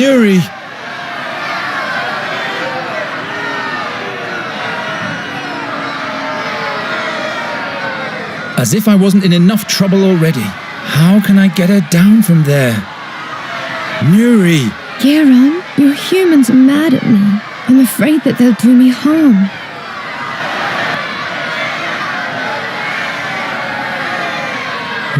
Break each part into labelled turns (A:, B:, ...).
A: Nuri! As if I wasn't in enough trouble already. How can I get her down from there? Nuri!
B: Geron, your humans are mad at me. I'm afraid that they'll do me harm.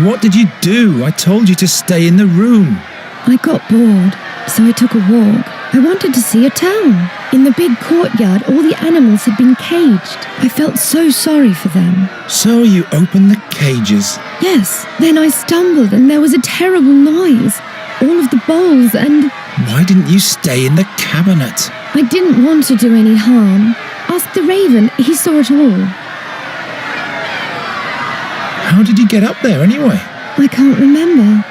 A: What did you do? I told you to stay in the room.
B: I got bored, so I took a walk. I wanted to see a town. In the big courtyard, all the animals had been caged. I felt so sorry for them.
A: So you opened the cages?
B: Yes, then I stumbled and there was a terrible noise. All of the bowls and...
A: Why didn't you stay in the cabinet?
B: I didn't want to do any harm. Ask the raven, he saw it all.
A: How did you get up there anyway?
B: I can't remember.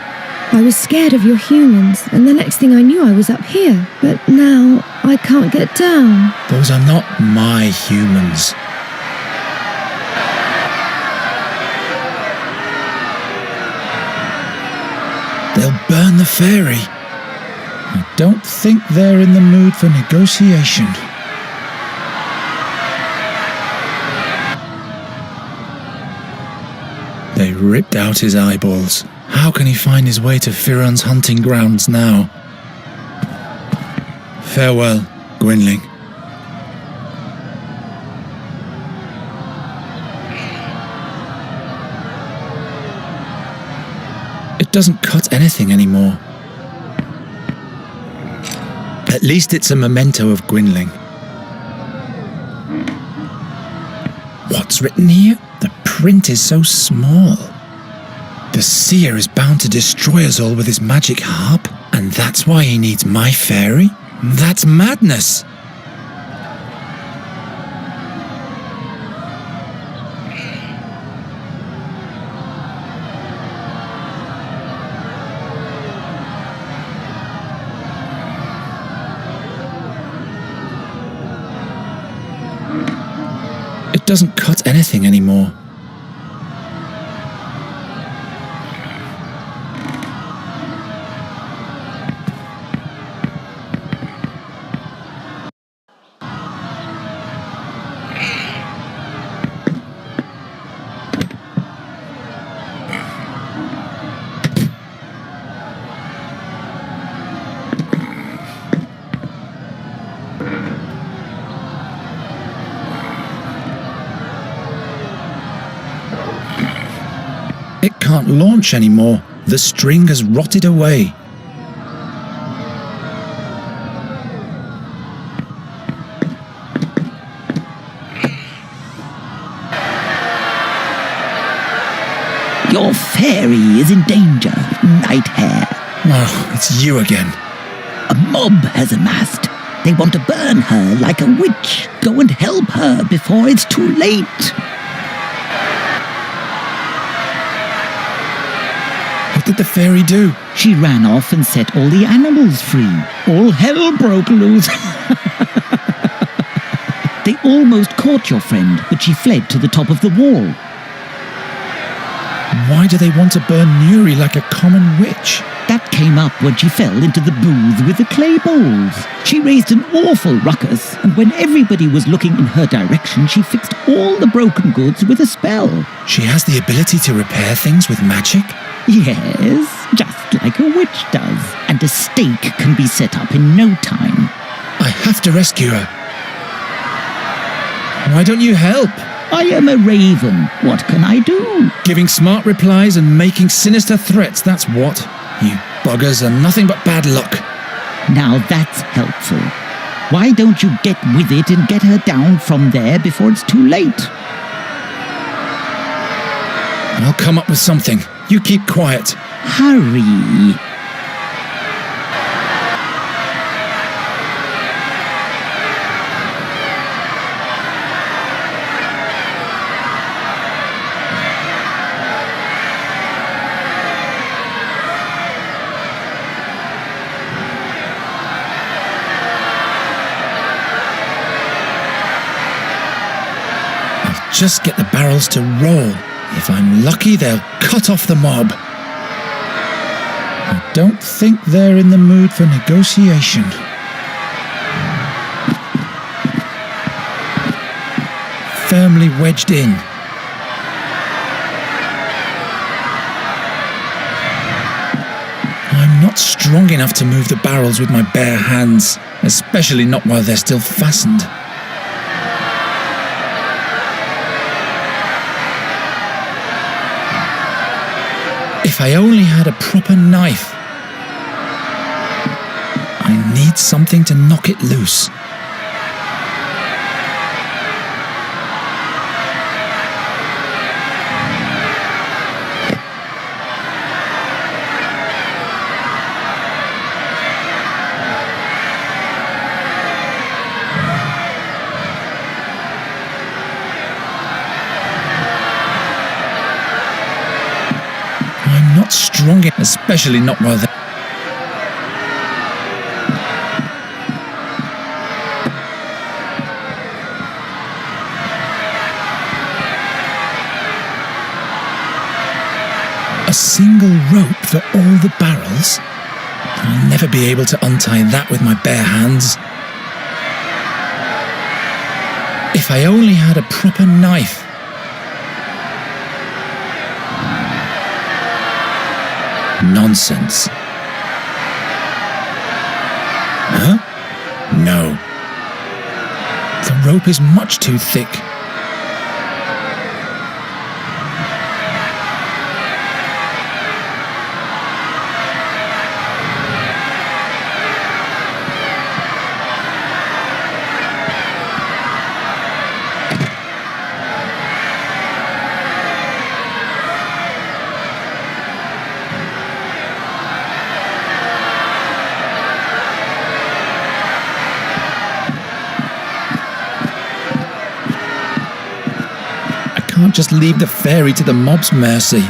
B: I was scared of your humans, and the next thing I knew I was up here. But now, I can't get down.
A: Those are not my humans. They'll burn the fairy. I don't think they're in the mood for negotiation. They ripped out his eyeballs. How can he find his way to Firan's hunting grounds now? Farewell, Gwynling. It doesn't cut anything anymore. At least it's a memento of Gwynling. What's written here? The print is so small. The seer is bound to destroy us all with his magic harp, and that's why he needs my fairy? That's madness! It doesn't cut anything anymore. It can't launch anymore. The string has rotted away.
C: Your fairy is in danger, Night Hare.
A: Oh, it's you again.
C: A mob has amassed. They want to burn her like a witch. Go and help her before it's too late.
A: What did the fairy do?
C: She ran off and set all the animals free. All hell broke loose. They almost caught your friend, but she fled to the top of the wall.
A: Why do they want to burn Nuri like a common witch?
C: That came up when she fell into the booth with the clay bowls. She raised an awful ruckus, and when everybody was looking in her direction, she fixed all the broken goods with a spell.
A: She has the ability to repair things with magic?
C: Yes, just like a witch does. And a stake can be set up in no time.
A: I have to rescue her. Why don't you help?
C: I am a raven. What can I do?
A: Giving smart replies and making sinister threats, that's what. You buggers are nothing but bad luck.
C: Now that's helpful. Why don't you get with it and get her down from there before it's too late?
A: I'll come up with something. You keep quiet.
C: Hurry.
A: Just get the barrels to roll. If I'm lucky, they'll cut off the mob. don't think they're in the mood for negotiation. Firmly wedged in. I'm not strong enough to move the barrels with my bare hands, especially not while they're still fastened. If I only had a proper knife. I need something to knock it loose. Not strong, especially not while they... A single rope for all the barrels? I'll never be able to untie that with my bare hands. If I only had a proper knife. Nonsense. Huh? No. The rope is much too thick. Can't just leave the fairy to the mob's mercy.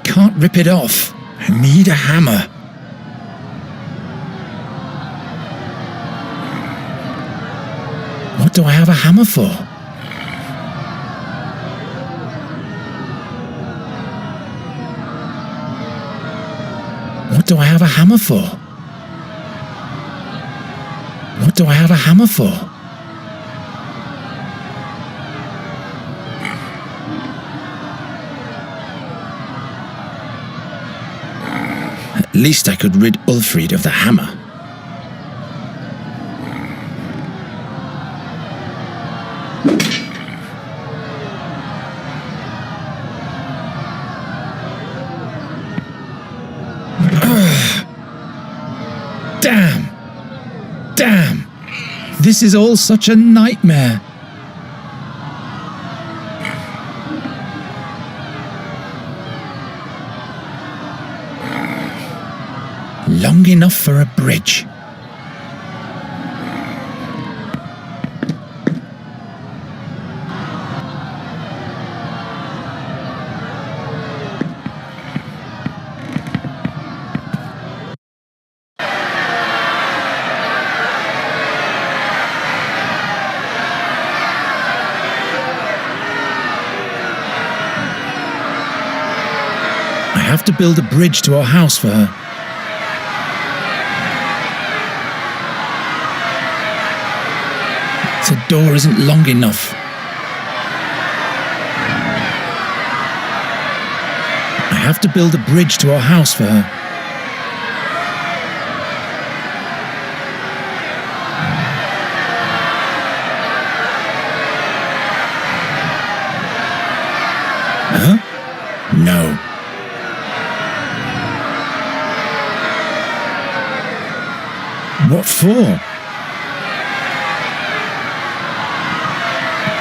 A: Can't rip it off. I need a hammer. What do I have a hammer for? What do I have a hammer for? What do I have a hammer for? At least I could rid Ulfrid of the hammer. Damn! Damn! This is all such a nightmare. Long enough for a bridge. I have to build a bridge to our house for her. The door isn't long enough. I have to build a bridge to our house for her. No. What for?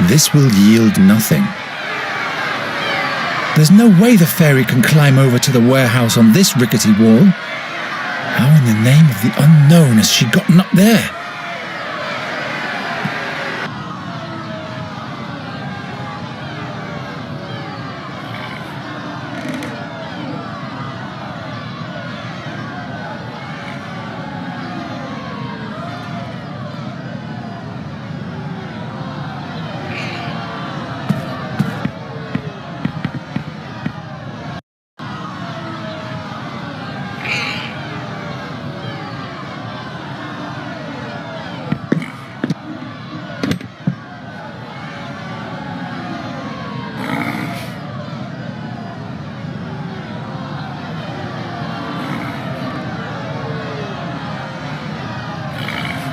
A: This will yield nothing. There's no way the fairy can climb over to the warehouse on this rickety wall. How in the name of the unknown has she gotten up there?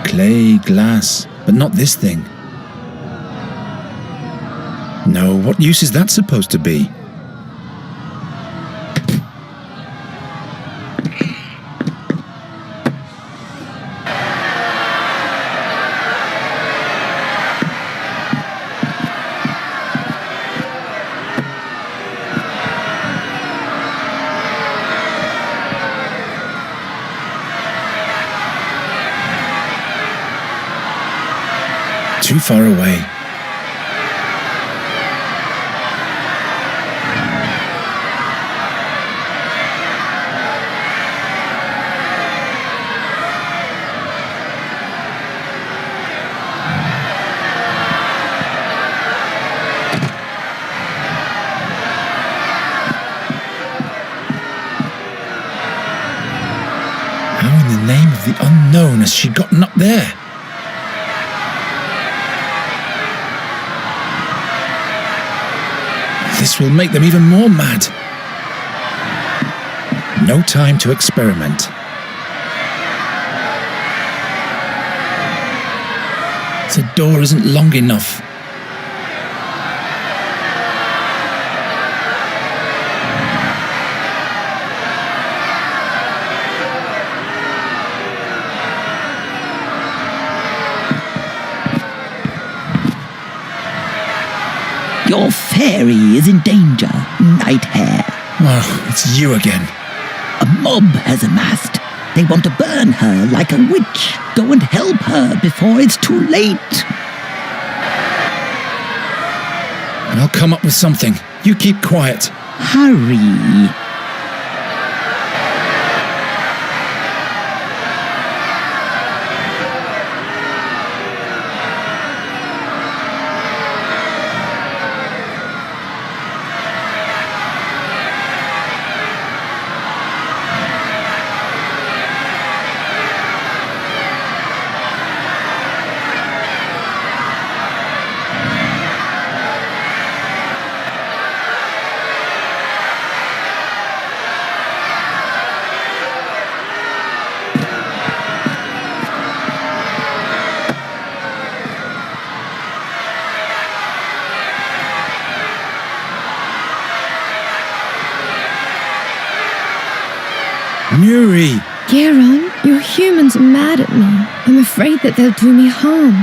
A: Clay, glass, but not this thing. No, what use is that supposed to be? Too far away. How in the name of the unknown has she gotten up there? This will make them even more mad. No time to experiment. The door isn't long enough.
C: Your fairy is in danger, Night Hare.
A: Oh, it's you again.
C: A mob has amassed. They want to burn her like a witch. Go and help her before it's too late.
A: I'll come up with something. You keep quiet.
C: Hurry.
A: Nuri!
B: Geron, your humans are mad at me. I'm afraid that they'll do me harm.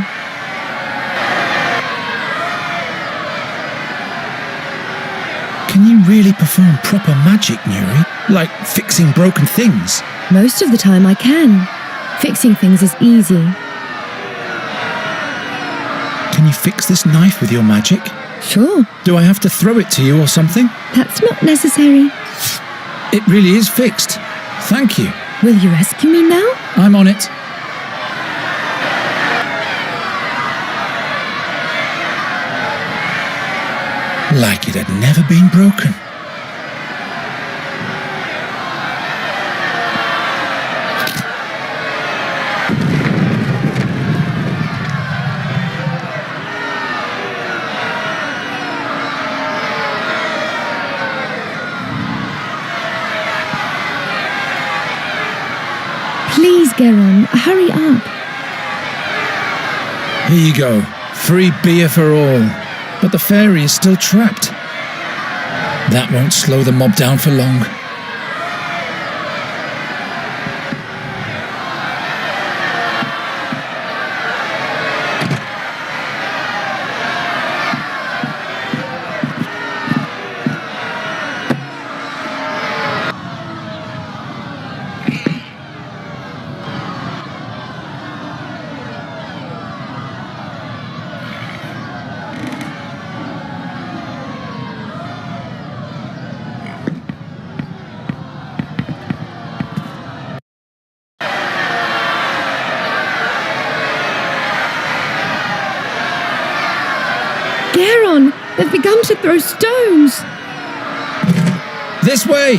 A: Can you really perform proper magic, Nuri? Like fixing broken things?
B: Most of the time I can. Fixing things is easy.
A: Can you fix this knife with your magic?
B: Sure,
A: Do I have to throw it to you or something?
B: that's not necessary.
A: It really is fixed. Thank you.
B: Will you rescue me now?
A: I'm on it. Like it had never been broken.
B: Please, Geron, hurry up.
A: Here you go. Free beer for all. But the fairy is still trapped. That won't slow the mob down for long.
B: Garon, they've begun to throw stones.
A: This way!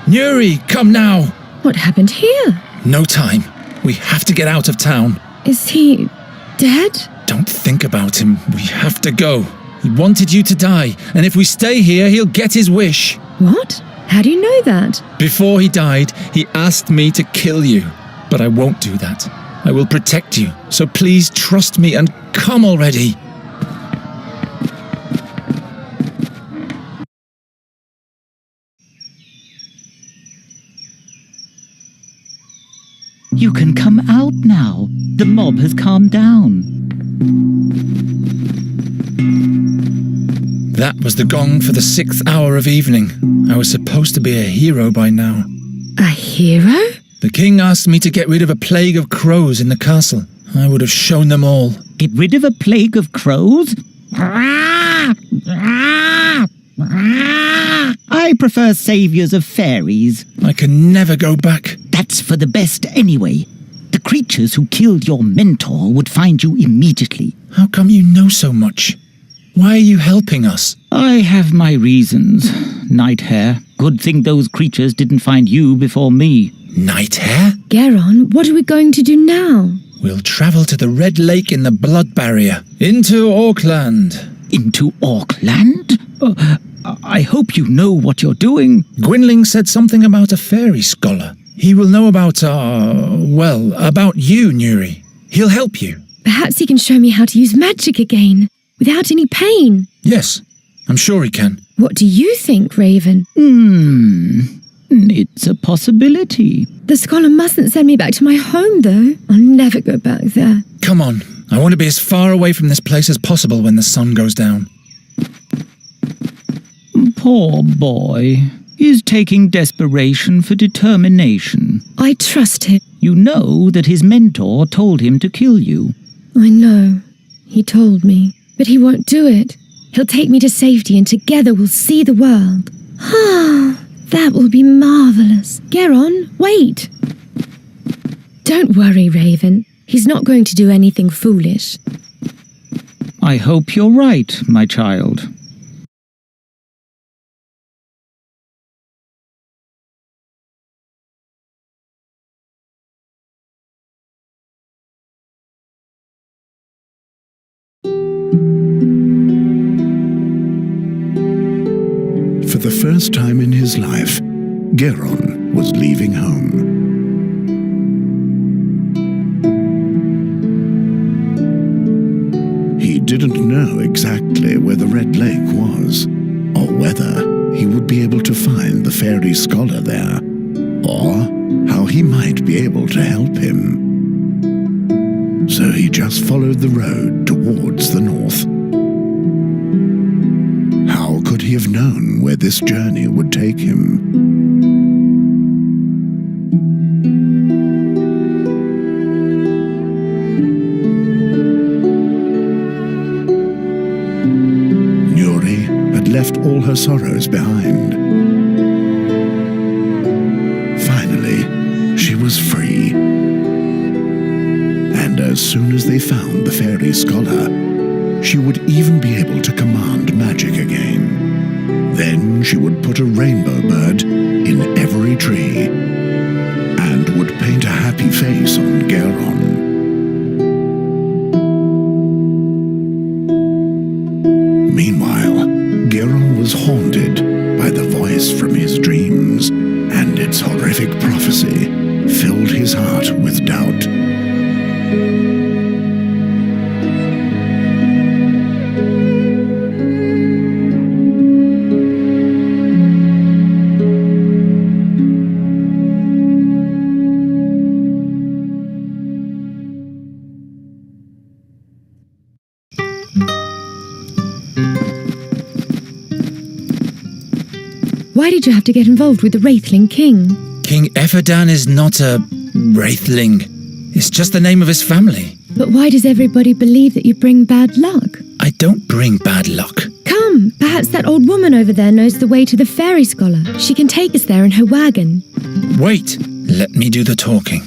A: Nuri, come now!
B: What happened here?
A: No time. We have to get out of town.
B: Is he dead?
A: Don't think about him. We have to go. He wanted you to die, and if we stay here, he'll get his wish.
B: What? How do you know that?
A: Before he died, he asked me to kill you. But I won't do that. I will protect you, so please trust me and come already.
C: You can come out now. The mob has calmed down.
A: That was the gong for the 6th hour of evening. I was supposed to be a hero by now.
B: A hero?
A: The king asked me to get rid of a plague of crows in the castle. I would have shown them all.
C: Get rid of a plague of crows? I prefer saviors of fairies.
A: I can never go back.
C: That's for the best anyway. The creatures who killed your mentor would find you immediately.
A: How come you know so much? Why are you helping us?
C: I have my reasons. Night Hare. Good thing those creatures didn't find you before me.
A: Night Hare?
B: Garon, what are we going to do now?
A: We'll travel to the Red Lake in the Blood Barrier. Into Auckland.
C: Into Auckland? I hope you know what you're doing.
A: Gwynling said something about a fairy scholar. He will know about, about you, Nuri. He'll help you.
B: Perhaps he can show me how to use magic again, without any pain.
A: Yes, I'm sure he can.
B: What do you think, Raven?
C: It's a possibility.
B: The scholar mustn't send me back to my home, though. I'll never go back there.
A: Come on, I want to be as far away from this place as possible when the sun goes down.
C: Poor boy. He's taking desperation for determination.
B: I trust him.
C: You know that his mentor told him to kill you.
B: I know. He told me. But he won't do it. He'll take me to safety and together we'll see the world. Ah, that will be marvellous. Garon, wait. Don't worry, Raven. He's not going to do anything foolish.
C: I hope you're right, my child.
D: For the first time in his life, Garon was leaving home. He didn't know exactly where the Red Lake was, or whether he would be able to find the fairy scholar there, or how he might be able to help him. So he just followed the road towards the north. How could he have known where this journey would take him? Nuri had left all her sorrows behind. Finally, she was free. And as soon as they found the fairy scholar, she would even be able to command magic again. Then she would put a rainbow bird in every tree and would paint a happy face on Garon. Meanwhile, Garon was haunted by the voice from his dreams, and its horrific prophecy filled his heart with doubt.
B: Why did you have to get involved with the Wraithling King?
A: King Efferdan is not a Wraithling. It's just the name of his family.
B: But why does everybody believe that you bring bad luck?
A: I don't bring bad luck.
B: Come, perhaps that old woman over there knows the way to the fairy scholar. She can take us there in her wagon.
A: Wait, let me do the talking.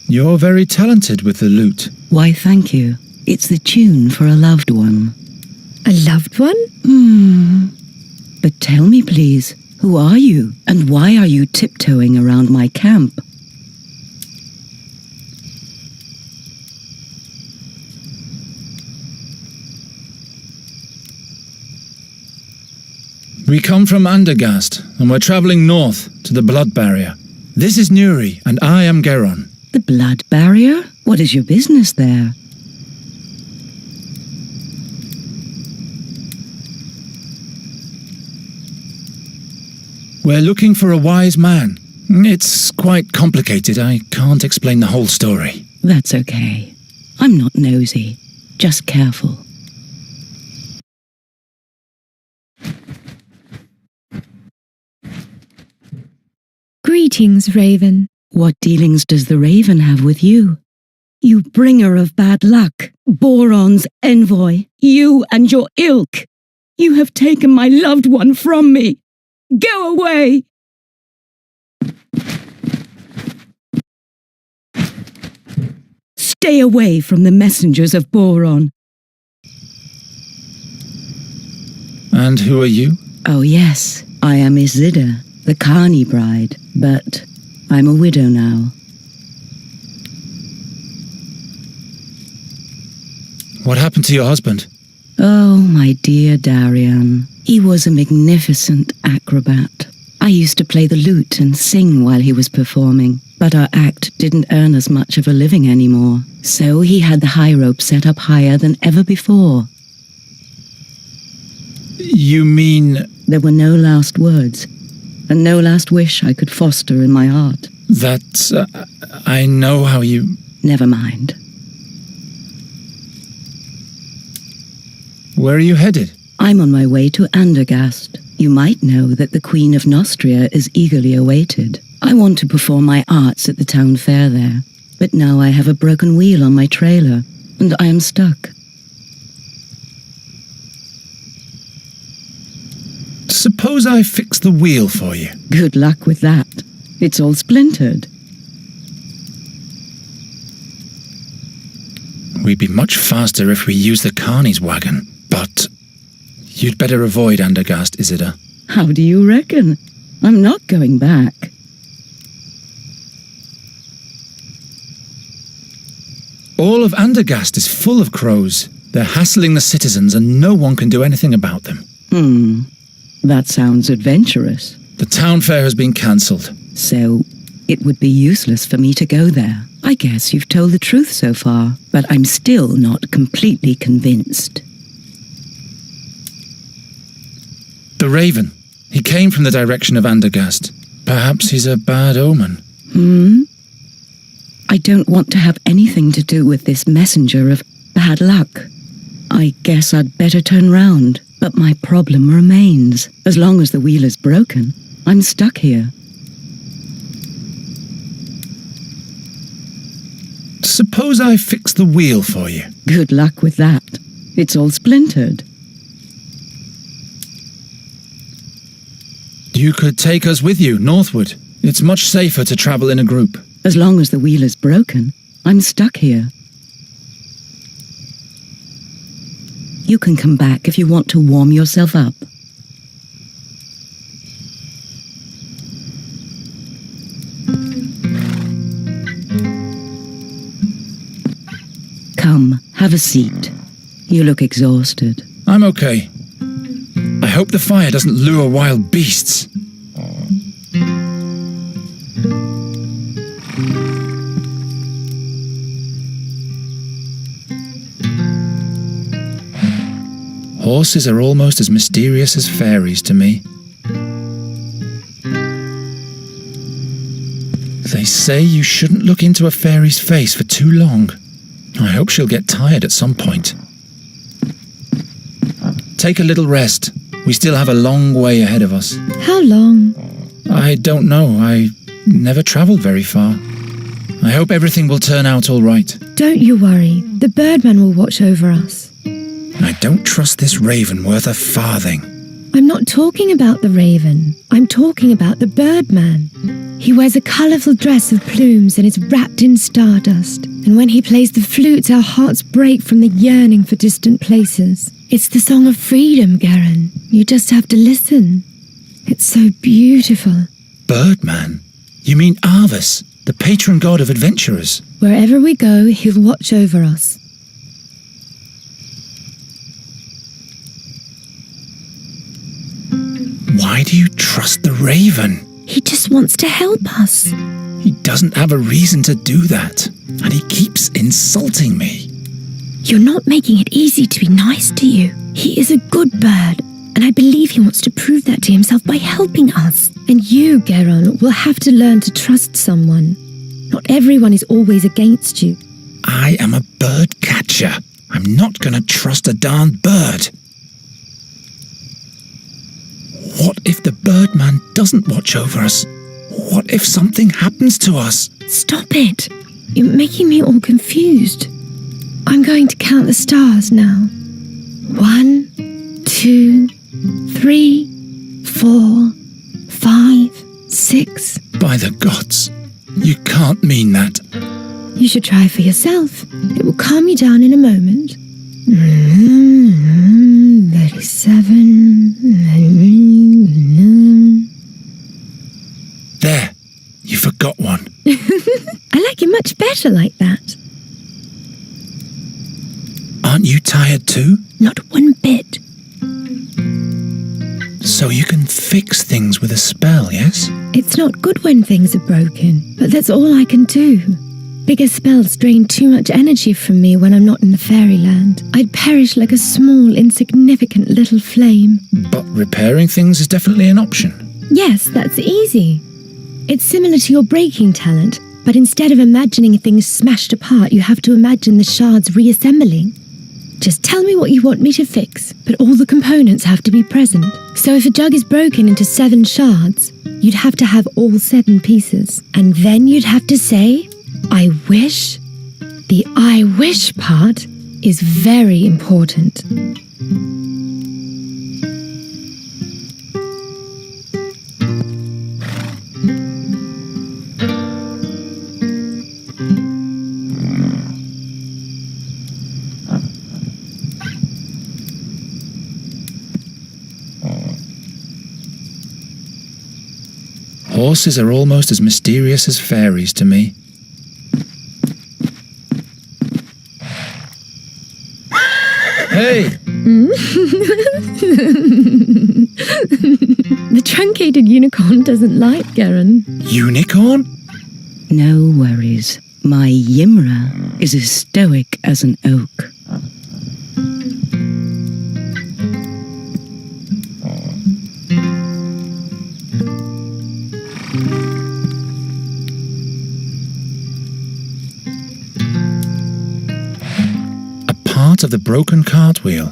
A: You're very talented with the lute.
E: Why, thank you. It's the tune for a loved one.
B: A loved one?
E: But tell me, please, who are you? And why are you tiptoeing around my camp?
A: We come from Andergast, and we're traveling north to the blood barrier. This is Nuri, and I am Geron.
E: The blood barrier? What is your business there?
A: We're looking for a wise man. It's quite complicated. I can't explain the whole story.
E: That's okay. I'm not nosy, just careful.
B: Greetings, Raven.
E: What dealings does the raven have with you? You bringer of bad luck, Boron's envoy, you and your ilk. You have taken my loved one from me. Go away! Stay away from the messengers of Boron.
A: And who are you?
E: Oh yes, I am Isilda, the Carney bride, but I'm a widow now.
A: What happened to your husband?
E: Oh, my dear Darian, he was a magnificent acrobat. I used to play the lute and sing while he was performing, but our act didn't earn us much of a living anymore, so he had the high rope set up higher than ever before.
A: You mean...
E: There were no last words, and no last wish I could foster in my heart.
A: that... I know how you...
E: Never mind.
A: Where are you headed?
E: I'm on my way to Andergast. You might know that the Queen of Nostria is eagerly awaited. I want to perform my arts at the town fair there, but now I have a broken wheel on my trailer, and I am stuck.
A: Suppose I fix the wheel for you.
E: Good luck with that. It's all splintered.
A: We'd be much faster if we used the Carney's wagon, but you'd better avoid Andergast, Isilda.
E: How do you reckon? I'm not going back.
A: All of Andergast is full of crows. They're hassling the citizens and no one can do anything about them.
E: That sounds adventurous.
A: The town fair has been cancelled.
E: So, it would be useless for me to go there. I guess you've told the truth so far, but I'm still not completely convinced.
A: The Raven. He came from the direction of Andergast. Perhaps he's a bad omen.
E: I don't want to have anything to do with this messenger of bad luck. I guess I'd better turn round, but my problem remains. As long as the wheel is broken, I'm stuck here.
A: Suppose I fix the wheel for you.
E: Good luck with that. It's all splintered.
A: You could take us with you, northward. It's much safer to travel in a group.
E: As long as the wheel is broken, I'm stuck here. You can come back if you want to warm yourself up. Come, have a seat. You look exhausted.
A: I'm okay. I hope the fire doesn't lure wild beasts. Horses are almost as mysterious as fairies to me. They say you shouldn't look into a fairy's face for too long. I hope she'll get tired at some point. take a little rest. We still have a long way ahead of us.
B: How long?
A: I don't know. I never travelled very far. I hope everything will turn out all right.
B: Don't you worry. The Birdman will watch over us.
A: I don't trust this raven worth a farthing.
B: I'm not talking about the raven. I'm talking about the Birdman. He wears a colourful dress of plumes and is wrapped in stardust. And when he plays the flute, our hearts break from the yearning for distant places. It's the song of freedom, Garen. You just have to listen. It's so beautiful.
A: Birdman? You mean Arvis, the patron god of adventurers?
B: Wherever we go, he'll watch over us.
A: Why do you trust the raven?
B: He just wants to help us.
A: He doesn't have a reason to do that, and he keeps insulting me.
B: You're not making it easy to be nice to you. He is a good bird, and I believe he wants to prove that to himself by helping us. And you, Geron, will have to learn to trust someone. Not everyone is always against you.
A: I am a bird catcher. I'm not going to trust a darned bird. What if the Birdman doesn't watch over us? What if something happens to us?
B: Stop it. You're making me all confused. I'm going to count the stars now. 1, 2, 3, 4, 5, 6.
A: By the gods, you can't mean that.
B: You should try for yourself. It will calm you down in a moment. 37.
A: There, you forgot one.
B: I like it much better like that.
A: Aren't you tired too?
B: Not one bit.
A: So you can fix things with a spell, yes?
B: It's not good when things are broken, but that's all I can do. Bigger spells drain too much energy from me when I'm not in the fairyland. I'd perish like a small, insignificant little flame.
A: But repairing things is definitely an option.
B: Yes, that's easy. It's similar to your breaking talent, but instead of imagining things smashed apart, you have to imagine the shards reassembling. Just tell me what you want me to fix, but all the components have to be present. So if a jug is broken into 7 shards, you'd have to have all 7 pieces. And then you'd have to say, I wish. The I wish part is very important.
A: Horses are almost as mysterious as fairies to me. Hey!
B: The truncated unicorn doesn't like Garen.
A: Unicorn?
E: No worries. My Ymra is as stoic as an oak.
A: Part of the broken cartwheel.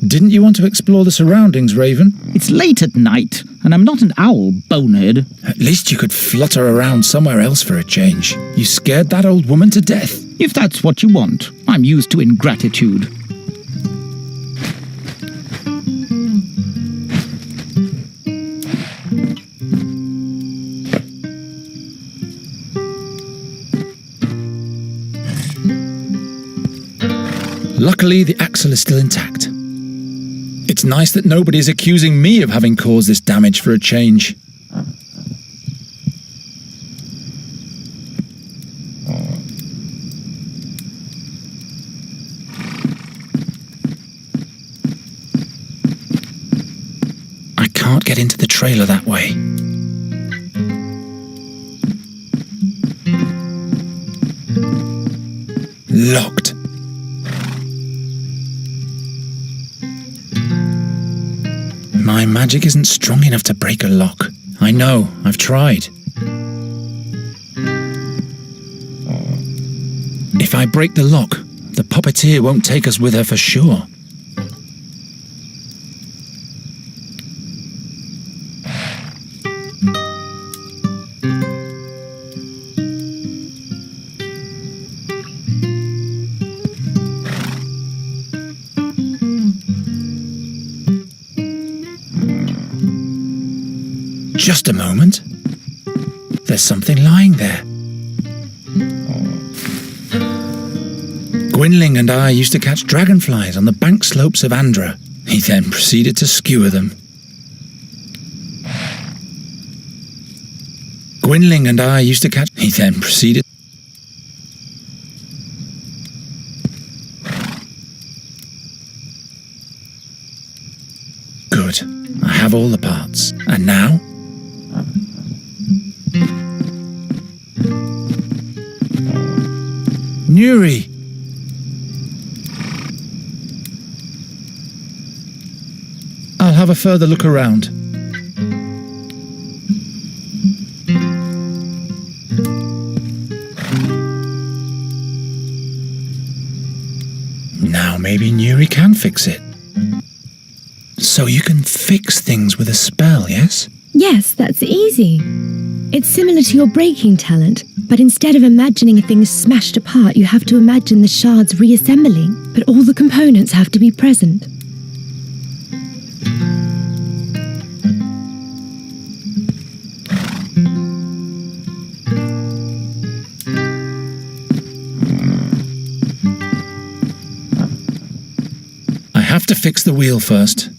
A: Didn't you want to explore the surroundings, Raven?
C: It's late at night, and I'm not an owl, bonehead.
A: At least you could flutter around somewhere else for a change. You scared that old woman to death.
C: If that's what you want, I'm used to ingratitude.
A: Luckily, the axle is still intact. It's nice that nobody is accusing me of having caused this damage for a change. I can't get into the trailer that way. Locked. My magic isn't strong enough to break a lock. I know, I've tried. I break the lock, the puppeteer won't take us with her for sure. Just a moment. There's something lying there. Gwynling and I used to catch dragonflies on the bank slopes of Andra. He then proceeded to skewer them. Gwynling and I used to catch... He then proceeded... Good. I have all the parts. And now... Nuri! I'll have a further look around. Now maybe Nuri can fix it. So you can fix things with a spell, yes?
B: Yes, that's easy. It's similar to your breaking talent, but instead of imagining a thing smashed apart, you have to imagine the shards reassembling, but all the components have to be present.
A: I have to fix the wheel first.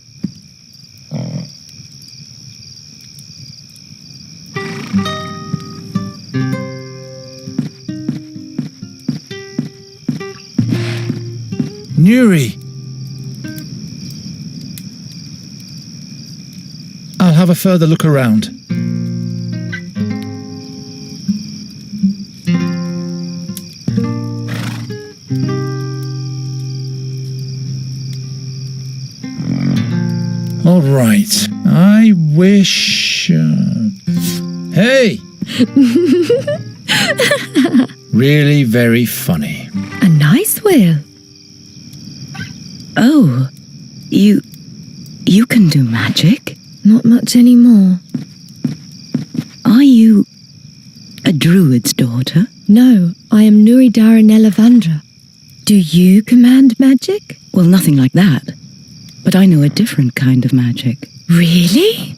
A: Nuri! I'll have a further look around. All right. I wish... Hey! Really very funny.
B: A nice wheel.
E: Oh, you can do magic?
B: Not much anymore.
E: Are you a druid's daughter?
B: No, I am Nuri Daranella Vandra. Do you command magic?
E: Well, nothing like that. But I know a different kind of magic.
B: Really?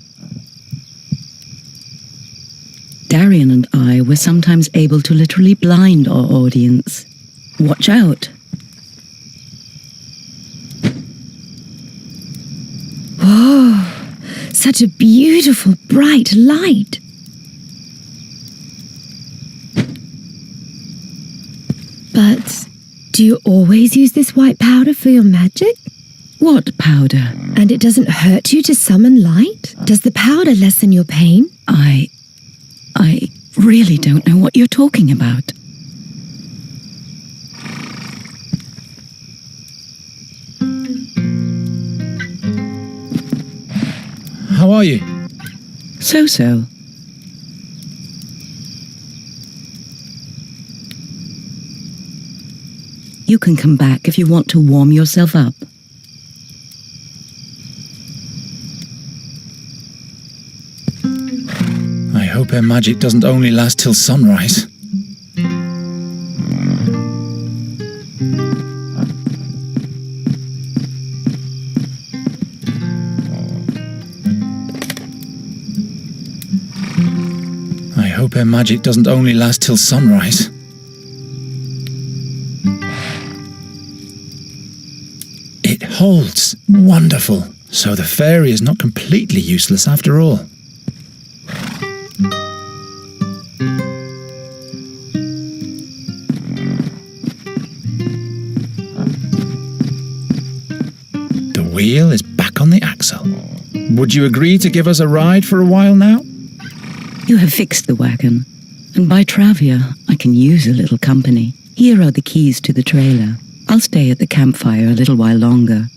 E: Darian and I were sometimes able to literally blind our audience. Watch out.
B: Oh, such a beautiful, bright light. But do you always use this white powder for your magic?
E: What powder?
B: And it doesn't hurt you to summon light? Does the powder lessen your pain?
E: I really don't know what you're talking about.
A: How are you?
E: So. You can come back if you want to warm yourself up.
A: I hope her magic doesn't only last till sunrise. I hope her magic doesn't only last till sunrise. It holds. Wonderful. So the fairy is not completely useless after all. The wheel is back on the axle. Would you agree to give us a ride for a while now?
E: You have fixed the wagon, and by Travia, I can use a little company. Here are the keys to the trailer. I'll stay at the campfire a little while longer.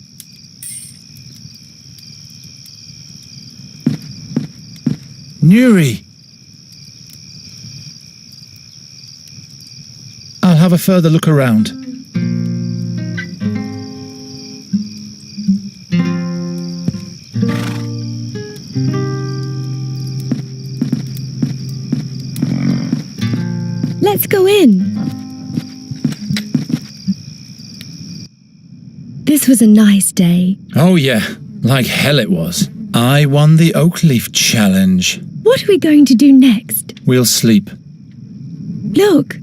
A: Nuri! I'll have have a further look around.
B: Let's go in. This was a nice day.
A: Oh yeah, like hell it was. I won the oak leaf challenge.
B: What are we going to do next?
A: We'll sleep.
B: Look.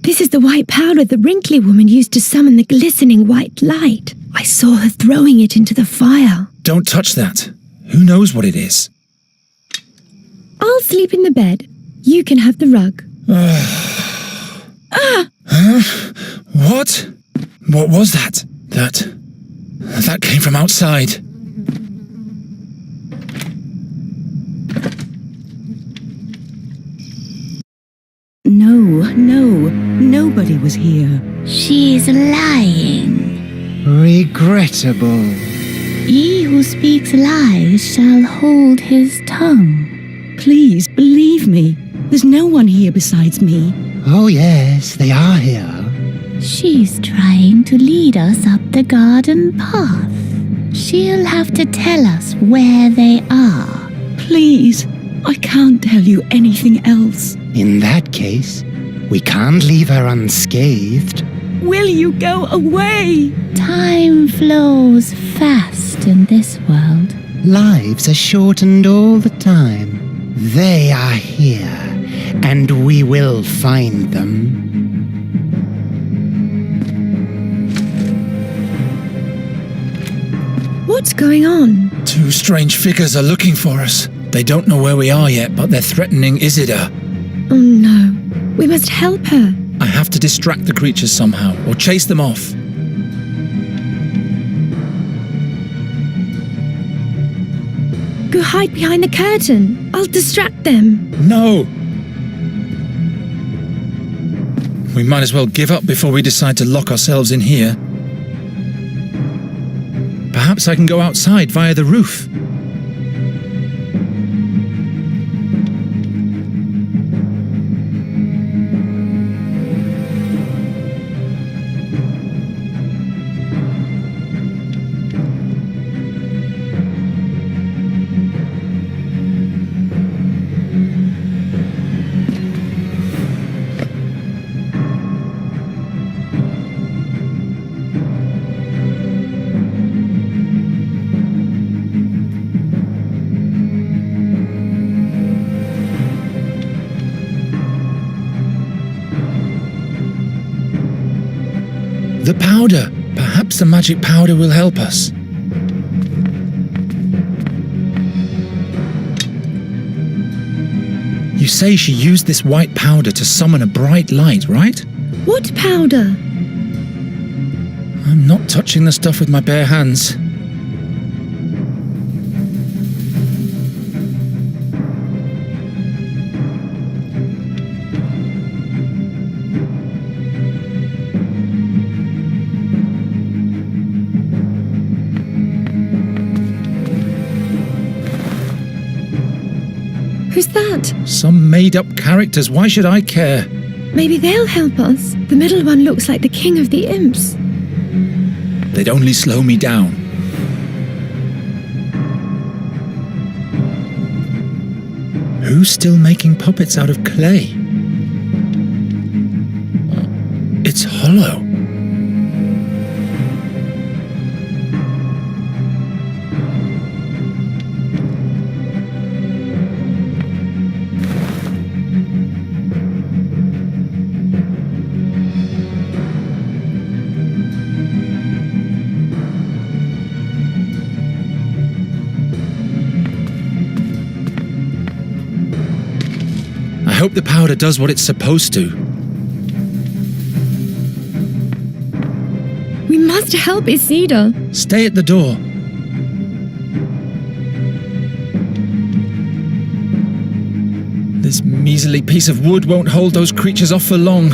B: This is the white powder the wrinkly woman used to summon the glistening white light. I saw her throwing it into the fire.
A: Don't touch that. Who knows what it is?
B: I'll sleep in the bed. You can have the rug.
A: Huh? What? What was that? That came from outside.
E: No, nobody was here.
F: She's lying.
G: Regrettable.
F: He who speaks lies shall hold his tongue.
E: Please, believe me. There's no one here besides me.
G: Oh yes, they are here.
F: She's trying to lead us up the garden path. She'll have to tell us where they are.
E: Please, I can't tell you anything else.
G: In that case, we can't leave her unscathed.
E: Will you go away?
F: Time flows fast in this world.
G: Lives are shortened all the time. They are here, and we will find them.
B: What's going on?
A: Two strange figures are looking for us. They don't know where we are yet, but they're threatening Isidore.
B: Oh no. We must help her.
A: I have to distract the creatures somehow, or chase them off.
B: Go hide behind the curtain. I'll distract them.
A: No! We might as well give up before we decide to lock ourselves in here. Perhaps I can go outside via the roof. The powder! Perhaps the magic powder will help us. You say she used this white powder to summon a bright light, right?
B: What powder?
A: I'm not touching the stuff with my bare hands.
B: Who's that?
A: Some made-up characters, why should I care?
B: Maybe they'll help us. The middle one looks like the king of the imps.
A: They'd only slow me down. Who's still making puppets out of clay? It's hollow. I hope the powder does what it's supposed to.
B: We must help Isidore.
A: Stay at the door. This measly piece of wood won't hold those creatures off for long.